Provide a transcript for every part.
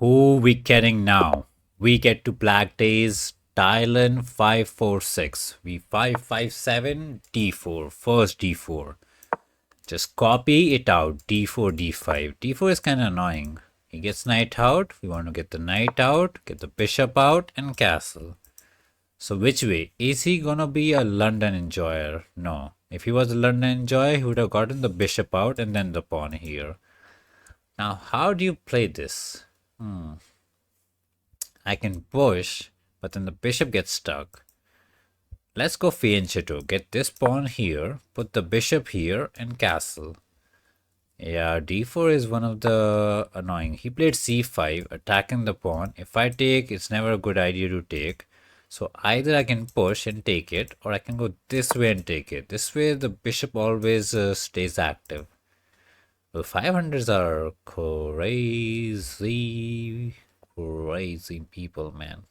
Who we getting now? We get to Black Days, Thailand 546. We 557 D4. First D4. Just copy it out. D4, D5. D4 is kind of annoying. He gets knight out. We want to get the knight out, get the bishop out, and castle. So which way? Is he gonna be a London enjoyer? No. If he was a London enjoyer, he would have gotten the bishop out and then the pawn here. Now, how do you play this? I can push, but then the bishop gets stuck. Let's go fianchetto. Get this pawn here, put the bishop here, and castle. Yeah, d4 is one of the annoying. He played c5, attacking the pawn. If I take, it's never a good idea to take. So either I can push and take it, or I can go this way and take it. This way the bishop always stays active. The 500s are crazy people, man.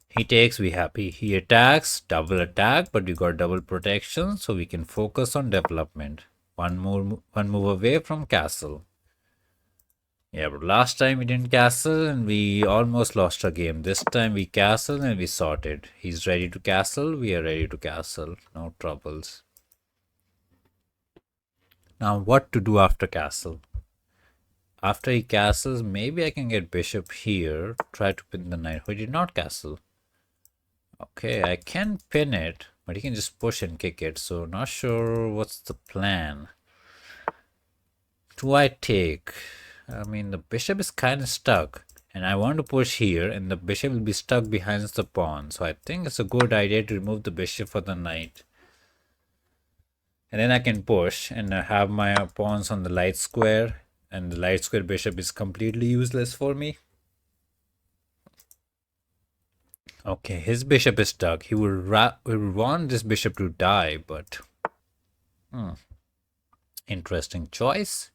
He takes, we happy. He attacks, double attack, but we got double protection, so we can focus on development. One move away from castle. Yeah, but last time we didn't castle and we almost lost our game. This time we castle and we sorted. He's ready to castle, we are ready to castle. No troubles. Now what to do after castle? After he castles, maybe I can get bishop here. Try to pin the knight. He did not castle. Okay, I can pin it, but he can just push and kick it. So not sure what's the plan. Do I take? I mean, the bishop is kind of stuck. And I want to push here, and the bishop will be stuck behind the pawn. So I think it's a good idea to remove the bishop for the knight. And then I can push and have my pawns on the light square. And the light square bishop is completely useless for me. Okay, his bishop is stuck. He would want this bishop to die, but... Interesting choice.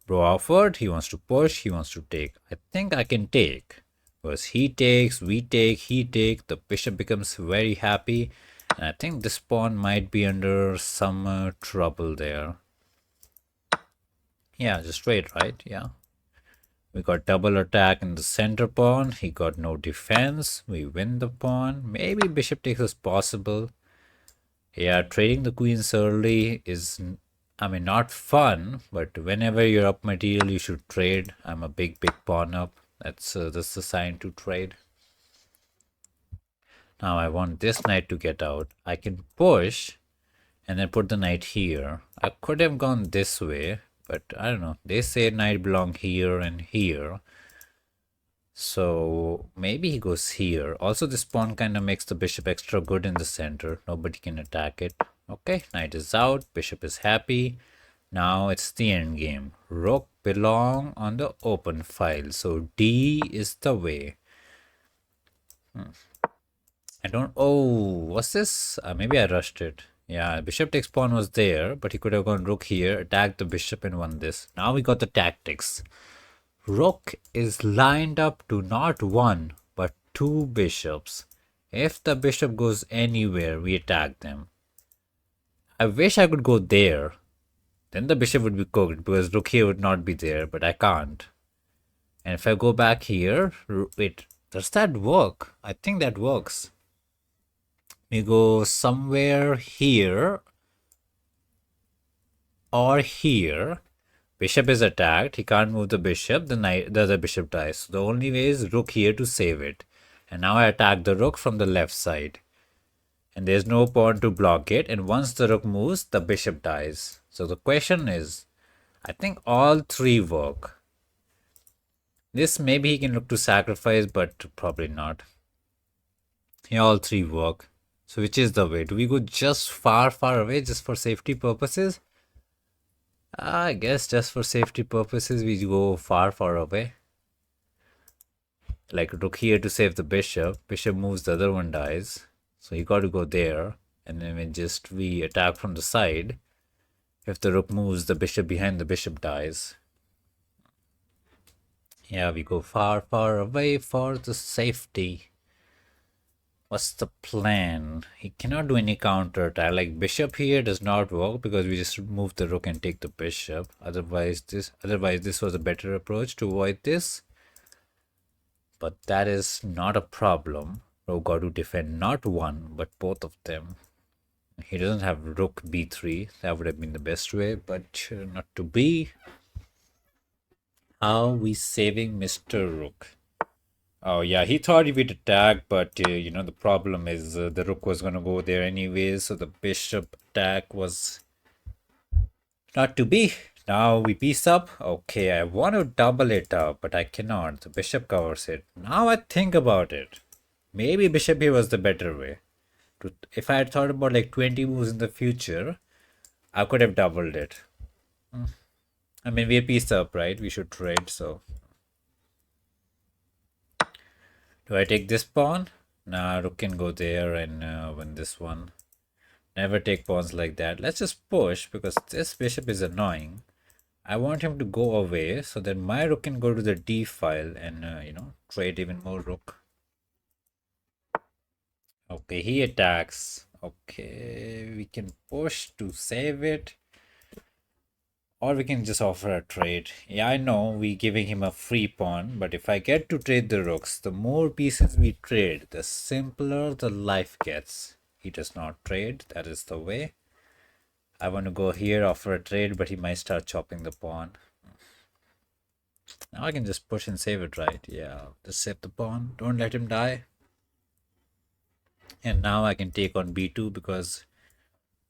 Bro offered, he wants to push, he wants to take. I think I can take. Because he takes, we take, he takes. The bishop becomes very happy. And I think this pawn might be under some trouble there. Yeah, just straight, right? Yeah. We got double attack in the center pawn. He got no defense. We win the pawn. Maybe bishop takes is possible. Yeah, trading the queens early is, I mean, not fun, but whenever you're up material, you should trade. I'm a big pawn up. That's the sign to trade. Now I want this knight to get out. I can push and then put the knight here. I could have gone this way, but I don't know. They say knight belong here and here. So maybe he goes here. Also, this pawn kind of makes the bishop extra good in the center. Nobody can attack it. Okay, knight is out. Bishop is happy. Now it's the end game. Rook belong on the open file. So D is the way. I don't... Oh, what's this? Maybe I rushed it. Yeah, bishop takes pawn was there, but he could have gone rook here, attacked the bishop and won this. Now we got the tactics. Rook is lined up to not one, but two bishops. If the bishop goes anywhere, we attack them. I wish I could go there. Then the bishop would be cooked because rook here would not be there, but I can't. And if I go back here, wait, does that work? I think that works. We go somewhere here or here. Bishop is attacked. He can't move the bishop. The other bishop dies. So the only way is rook here to save it. And now I attack the rook from the left side. And there's no pawn to block it. And once the rook moves, the bishop dies. So the question is, I think all three work. This maybe he can look to sacrifice, but probably not. Yeah, all three work. So which is the way? Do we go just far away just for safety purposes? I guess just for safety purposes we go far away. Like rook here to save the bishop. Bishop moves, the other one dies. So you got to go there. And then we attack from the side. If the rook moves, the bishop behind the bishop dies. Yeah, we go far away for the safety. What's the plan? He cannot do any counter attack. Like bishop here does not work because we just move the rook and take the bishop. Otherwise this was a better approach to avoid this. But that is not a problem. Rook got to defend not one but both of them. He doesn't have rook b3. That would have been the best way, but not to be. How we saving Mr. Rook? Oh yeah, he thought he would attack, but you know, the problem is the rook was gonna go there anyways, so the bishop attack was not to be. Now we piece up. Okay, I want to double it up, but I cannot. The bishop covers it. Now I think about it. Maybe bishop here was the better way. If I had thought about like 20 moves in the future, I could have doubled it. I mean, we're pieced up, right? We should trade, so. Do I take this pawn? Nah, rook can go there and win this one. Never take pawns like that. Let's just push because this bishop is annoying. I want him to go away so that my rook can go to the d file and, you know, trade even more rook. Okay, he attacks. Okay, we can push to save it. Or we can just offer a trade. Yeah, I know we giving him a free pawn, but if I get to trade the rooks, the more pieces we trade, the simpler the life gets. He does not trade, that is the way. I want to go here, offer a trade, but he might start chopping the pawn. Now I can just push and save it, right? Yeah, just save the pawn. Don't let him die. And now I can take on b2 because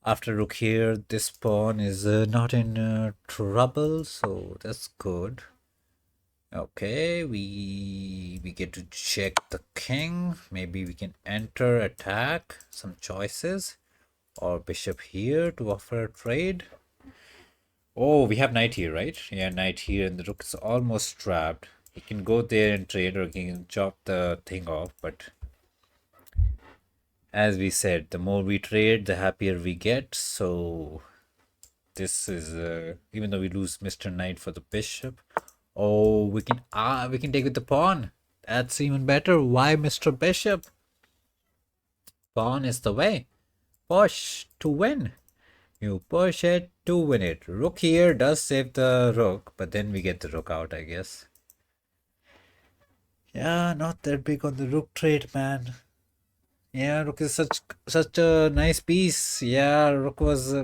after rook here, this pawn is not in trouble, so that's good. Okay, we get to check the king. Maybe we can enter, attack, some choices. Or bishop here to offer a trade. Oh, we have knight here, right? Yeah, knight here, and the rook is almost trapped. He can go there and trade, or he can chop the thing off, but as we said, the more we trade, the happier we get. So this is even though we lose Mr. Knight for the bishop. Oh, we can take with the pawn. That's even better. Why Mr. Bishop? Pawn is the way. Push to win. You push it to win it. Rook here does save the rook, but then we get the rook out, I guess. Yeah, not that big on the rook trade, man. Yeah, rook is such a nice piece. Yeah, rook was.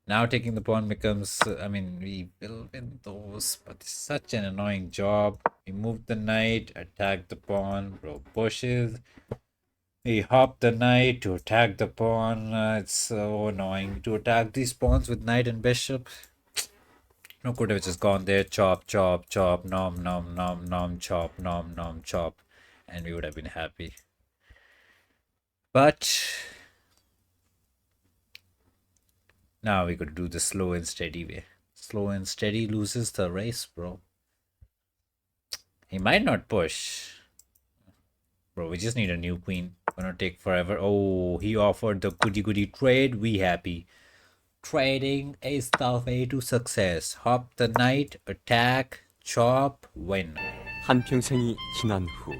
Now taking the pawn becomes. I mean, we will win those, but it's such an annoying job. We move the knight, attack the pawn, rook pushes. We hop the knight to attack the pawn. It's so annoying to attack these pawns with knight and bishop. No, could have just gone there, chop, chop, chop, nom, nom, nom, nom, chop, nom, nom, chop, and we would have been happy. But now we could do the slow and steady way. Slow and steady loses the race, bro. He might not push. Bro, we just need a new queen. Gonna take forever. Oh, he offered the goody trade. We happy. Trading is the way to success. Hop the knight, attack, chop, win. 한평생이 지난 후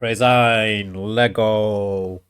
Resign, let go.